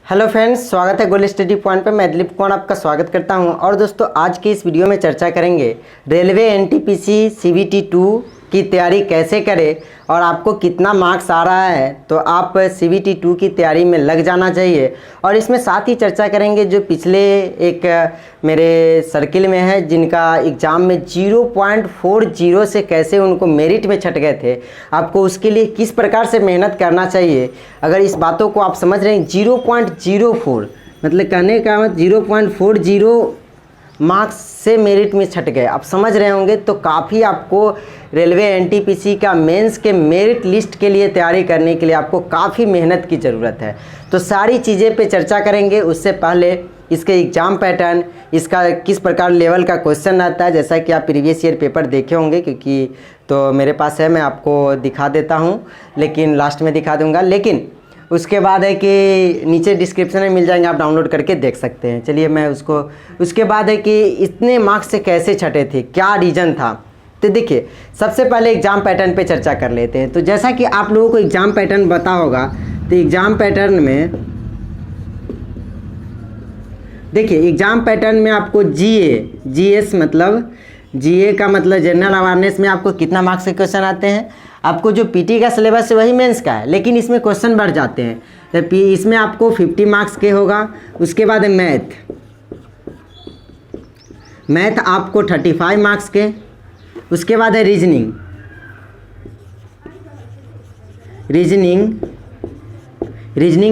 Hello friends, स्वागत है gold study point पे। मैं दिलीप कुमार आपका स्वागत करता हूं। और दोस्तों, आज की इस वीडियो में चर्चा करेंगे रेलवे एनटीपीसी सीबीटी 2 की तैयारी कैसे करें और आपको कितना मार्क्स आ रहा है तो आप सीबीटी 2 की तैयारी में लग जाना चाहिए। और इसमें साथ ही चर्चा करेंगे जो पिछले एक मेरे सर्किल में है जिनका एग्ज़ाम में 0.40 से कैसे उनको मेरिट में छट गए थे, आपको उसके लिए किस प्रकार से मेहनत करना चाहिए। अगर इस बातों को आप समझ रहे हैं, 0.04 मतलब कहने का मतलब 0.40 मार्क्स से मेरिट में छट गए, आप समझ रहे होंगे। तो काफ़ी आपको रेलवे एनटीपीसी का मेंस के मेरिट लिस्ट के लिए तैयारी करने के लिए आपको काफ़ी मेहनत की ज़रूरत है। तो सारी चीज़ें पे चर्चा करेंगे। उससे पहले इसके एग्ज़ाम पैटर्न, इसका किस प्रकार लेवल का क्वेश्चन आता है, जैसा कि आप प्रीवियस ईयर पेपर देखे होंगे, क्योंकि तो मेरे पास है, मैं आपको दिखा देता हूँ, लेकिन लास्ट में दिखा दूँगा। लेकिन उसके बाद है कि नीचे डिस्क्रिप्शन में मिल जाएंगे, आप डाउनलोड करके देख सकते हैं। चलिए मैं उसके बाद है कि इतने मार्क्स से कैसे छटे थे, क्या रीज़न था। तो देखिए, सबसे पहले एग्ज़ाम पैटर्न पे चर्चा कर लेते हैं। तो जैसा कि आप लोगों को एग्ज़ाम पैटर्न पता होगा, तो एग्ज़ाम पैटर्न में देखिए, एग्ज़ाम पैटर्न में आपको जीएस मतलब जीए का मतलब जनरल अवेयरनेस में आपको कितना मार्क्स के क्वेश्चन आते हैं। आपको जो पीटी का सिलेबस है वही मेंस का है, लेकिन इसमें क्वेश्चन बढ़ जाते हैं। तो इसमें आपको 50 मार्क्स के होगा। उसके बाद है मैथ आपको 35 मार्क्स के। उसके बाद है रीजनिंग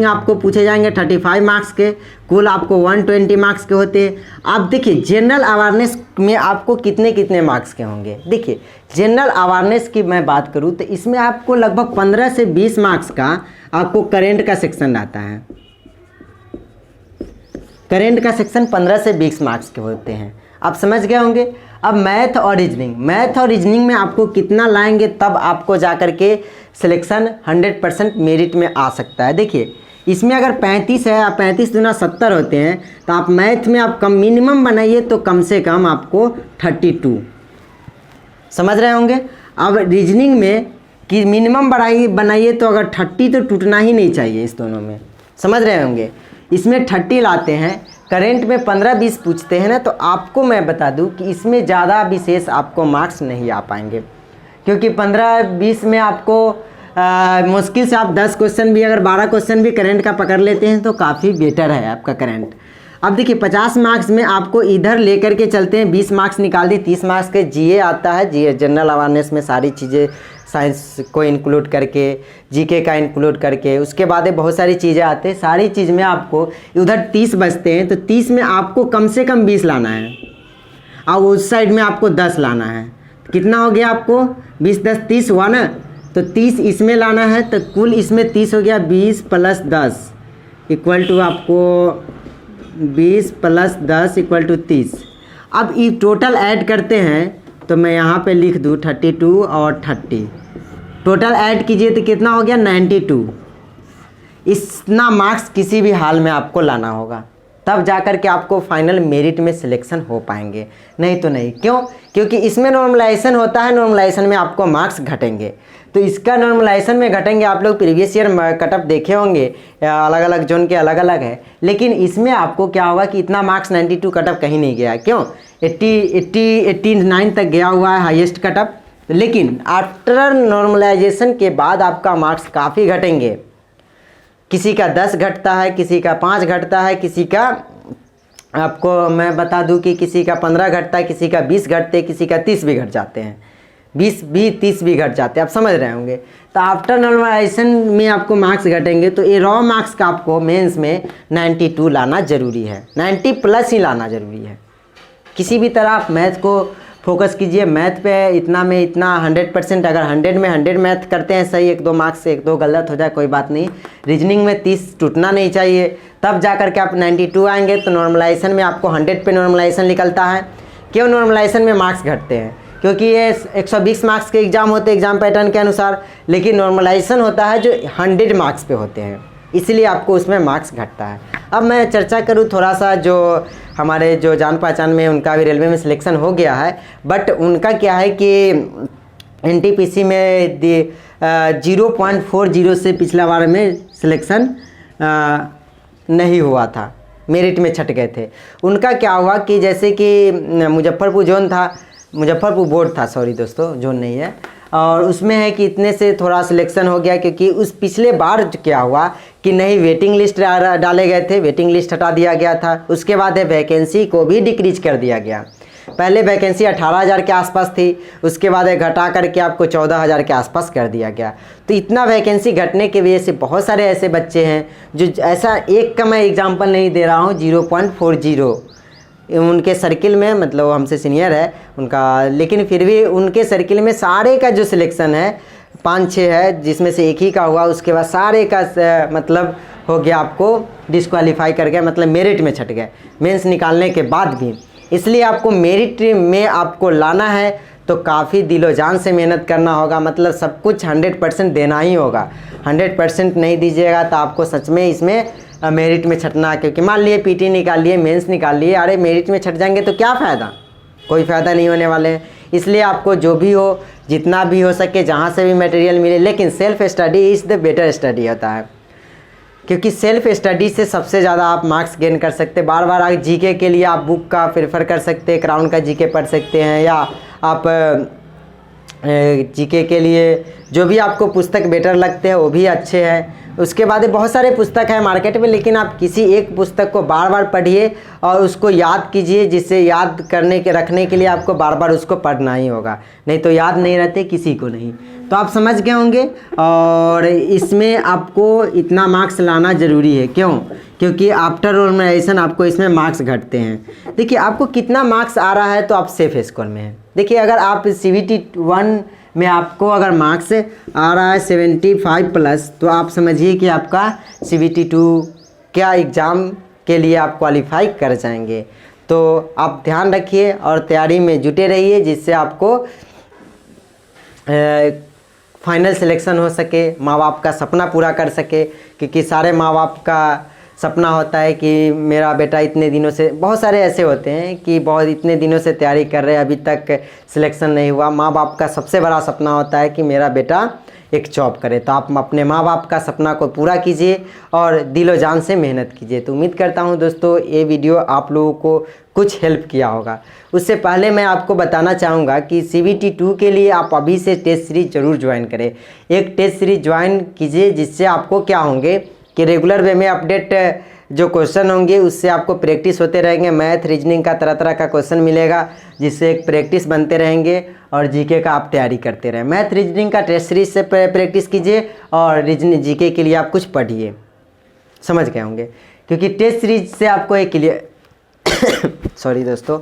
आपको पूछे जाएंगे 35 मार्क्स के। कुल आपको 120 मार्क्स के होते हैं। आप देखिए, जनरल अवेयरनेस में आपको कितने कितने मार्क्स के होंगे। देखिए, जनरल अवेयरनेस की मैं बात करूं तो इसमें आपको लगभग 15 से 20 मार्क्स का आपको करेंट का सेक्शन आता है। करेंट का सेक्शन 15 से 20 मार्क्स के होते हैं, आप समझ गए होंगे। अब मैथ और रीजनिंग में आपको कितना लाएंगे, तब आपको जा कर के सिलेक्शन 100% मेरिट में आ सकता है। देखिए, इसमें अगर 35 है, 35 दूना 70 होते हैं, तो आप मैथ में आप कम मिनिमम बनाइए तो कम से कम आपको 32 समझ रहे होंगे। अब रीजनिंग में कि मिनिमम बनाइए तो अगर 30 तो टूटना ही नहीं चाहिए, इस दोनों में समझ रहे होंगे। इसमें 30 लाते हैं, करेंट में 15-20 पूछते हैं ना, तो आपको मैं बता दूं कि इसमें ज़्यादा विशेष आपको मार्क्स नहीं आ पाएंगे, क्योंकि 15-20 में आपको मुश्किल से आप 10 क्वेश्चन भी, अगर 12 क्वेश्चन भी करंट का पकड़ लेते हैं तो काफ़ी बेटर है आपका करंट। अब देखिए, 50 मार्क्स में आपको इधर लेकर के चलते हैं, 20 मार्क्स निकाल दी, 30 मार्क्स के जीए आता है। जीए जनरल अवेयरनेस में सारी चीज़ें, साइंस को इंक्लूड करके, जीके का इंक्लूड करके, उसके बाद बहुत सारी चीज़ें आते हैं। सारी चीज़ में आपको उधर 30 बचते हैं, तो 30 में आपको कम से कम 20 लाना है और उस साइड में आपको 10 लाना है। कितना हो गया आपको, 20 10 30 हुआ ना, तो 30 इसमें लाना है, तो कुल इसमें 30 हो गया। 20 + 10 इक्वल टू आपको 20 + 10 इक्वल टू 30। अब ये टोटल ऐड करते हैं, तो मैं यहाँ पे लिख दूँ 32 और 30, टोटल ऐड कीजिए तो कितना हो गया 92। इतना मार्क्स किसी भी हाल में आपको लाना होगा, तब जाकर के आपको फाइनल मेरिट में सिलेक्शन हो पाएंगे, नहीं तो नहीं। क्यों? क्योंकि इसमें नॉर्मलाइजेशन होता है, नॉर्मलाइजेशन में आपको मार्क्स घटेंगे। तो इसका नॉर्मलाइजेशन में घटेंगे, आप लोग प्रीवियस ईयर कटअप देखे होंगे, अलग अलग जोन के अलग अलग है, लेकिन इसमें आपको क्या होगा कि इतना मार्क्स 92 कटअप कहीं नहीं गया। क्यों? 89 तक गया हुआ है हाईएस्ट कटअप, लेकिन आफ्टर नॉर्मलाइजेशन के बाद आपका मार्क्स काफ़ी घटेंगे। किसी का 10 घटता है, किसी का 5 घटता है, किसी का आपको मैं बता दूं कि किसी का 15 घटता है, किसी का 20 घटते, किसी का 30 भी घट जाते हैं, 20-30 भी घट जाते हैं, आप समझ रहे होंगे। तो आफ्टर नॉर्मलाइजेशन में आपको मार्क्स घटेंगे, तो ये रॉ मार्क्स का आपको मेंस में 92 लाना ज़रूरी है, 90+ ही लाना ज़रूरी है। किसी भी तरह आप मैथ को फोकस कीजिए, मैथ पे इतना में इतना 100%, अगर 100 में 100 मैथ करते हैं सही, 1-2 मार्क्स से 1-2 गलत हो जाए कोई बात नहीं। रीजनिंग में 30 टूटना नहीं चाहिए, तब जा कर के आप 92 आएंगे। तो नॉर्मलाइजेशन में आपको 100 पे नॉर्मलाइजेशन निकलता है। क्यों नॉर्मलाइजेशन में मार्क्स घटते हैं? क्योंकि ये 120 मार्क्स के एग्ज़ाम होते हैं एग्ज़ाम पैटर्न के अनुसार, लेकिन नॉर्मलाइजेशन होता है जो 100 मार्क्स पे होते हैं, इसलिए आपको उसमें मार्क्स घटता है। अब मैं चर्चा करूँ थोड़ा सा, जो हमारे जो जान पहचान में उनका भी रेलवे में सिलेक्शन हो गया है, बट उनका क्या है कि एनटीपीसी में 0.40 से पिछला बार में सिलेक्शन नहीं हुआ था, मेरिट में छट गए थे। उनका क्या हुआ कि जैसे कि मुजफ्फरपुर जोन था, मुजफ्फरपुर बोर्ड था, सॉरी दोस्तों जोन नहीं है, और उसमें है कि इतने से थोड़ा सिलेक्शन हो गया, क्योंकि उस पिछले बार क्या हुआ कि नहीं वेटिंग लिस्ट डाले गए थे, वेटिंग लिस्ट हटा दिया गया था। उसके बाद है वैकेंसी को भी डिक्रीज कर दिया गया। पहले वैकेंसी 18,000 के आसपास थी, उसके बाद घटा करके आपको 14,000 के आसपास कर दिया गया। तो इतना वैकेंसी घटने की वजह से बहुत सारे ऐसे बच्चे हैं जो, ऐसा एक का मैं एग्जांपल नहीं दे रहा हूँ, 0.40 उनके सर्किल में, मतलब हमसे सीनियर है उनका, लेकिन फिर भी उनके सर्किल में सारे का जो सिलेक्शन है 5-6 है, जिसमें से एक ही का हुआ, उसके बाद सारे का मतलब हो गया आपको डिस्क्वालीफाई कर गया, मतलब मेरिट में छट गए मेंस निकालने के बाद भी। इसलिए आपको मेरिट में आपको लाना है तो काफ़ी दिलो जान से मेहनत करना होगा, मतलब सब कुछ 100% देना ही होगा। 100% नहीं दीजिएगा तो आपको सच में इसमें मेरिट में छटना, क्योंकि मान लिए पीटी निकाल लिए, मेंस निकाल लिए, अरे मेरिट में छट जाएंगे तो क्या फ़ायदा, कोई फ़ायदा नहीं होने वाले हैं। इसलिए आपको जो भी हो, जितना भी हो सके, जहाँ से भी मटेरियल मिले, लेकिन self study is the better study होता है, क्योंकि सेल्फ स्टडी से सबसे ज़्यादा आप मार्क्स गेन कर सकते हैं। बार बार आप जीके के लिए आप बुक का प्रेफर कर सकते हैं, क्राउन का जीके पढ़ सकते हैं, या आप जीके के लिए जो भी आपको पुस्तक बेटर लगते हैं वो भी अच्छे हैं। उसके बाद बहुत सारे पुस्तक हैं मार्केट में, लेकिन आप किसी एक पुस्तक को बार बार पढ़िए और उसको याद कीजिए, जिससे याद करने के रखने के लिए आपको बार बार उसको पढ़ना ही होगा, नहीं तो याद नहीं रहते किसी को नहीं। तो आप समझ गए होंगे, और इसमें आपको इतना मार्क्स लाना ज़रूरी है। क्यों? क्योंकि आफ्टर नॉर्मलाइजेशन आपको इसमें मार्क्स घटते हैं। देखिए आपको कितना मार्क्स आ रहा है तो आप सेफ स्कोर में हैं। देखिए अगर आप CBT 1 में आपको अगर मार्क्स आ रहा है 75+, तो आप समझिए कि आपका CBT 2 क्या एग्ज़ाम के लिए आप क्वालिफाई कर जाएंगे। तो आप ध्यान रखिए और तैयारी में जुटे रहिए, जिससे आपको फाइनल सिलेक्शन हो सके, माँ बाप का सपना पूरा कर सके। क्योंकि सारे माँ बाप का सपना होता है कि मेरा बेटा इतने दिनों से, बहुत सारे ऐसे होते हैं कि बहुत इतने दिनों से तैयारी कर रहे हैं, अभी तक सिलेक्शन नहीं हुआ। माँ बाप का सबसे बड़ा सपना होता है कि मेरा बेटा एक जॉब करे। तो आप अपने माँ बाप का सपना को पूरा कीजिए और दिलो जान से मेहनत कीजिए। तो उम्मीद करता हूँ दोस्तों ये वीडियो आप लोगों को कुछ हेल्प किया होगा। उससे पहले मैं आपको बताना चाहूँगा कि CBT 2 के लिए आप अभी से टेस्ट सीरीज ज़रूर ज्वाइन करें। एक टेस्ट सीरीज ज्वाइन कीजिए, जिससे आपको क्या होंगे कि रेगुलर वे में अपडेट जो क्वेश्चन होंगे उससे आपको प्रैक्टिस होते रहेंगे। मैथ रीजनिंग का तरह तरह का क्वेश्चन मिलेगा, जिससे एक प्रैक्टिस बनते रहेंगे, और जीके का आप तैयारी करते रहें। मैथ रीजनिंग का टेस्ट सीरीज से प्रैक्टिस कीजिए और रीजनिंग जीके के लिए आप कुछ पढ़िए। समझ गए होंगे, क्योंकि टेस्ट सीरीज से आपको एक क्लियर सॉरी दोस्तों,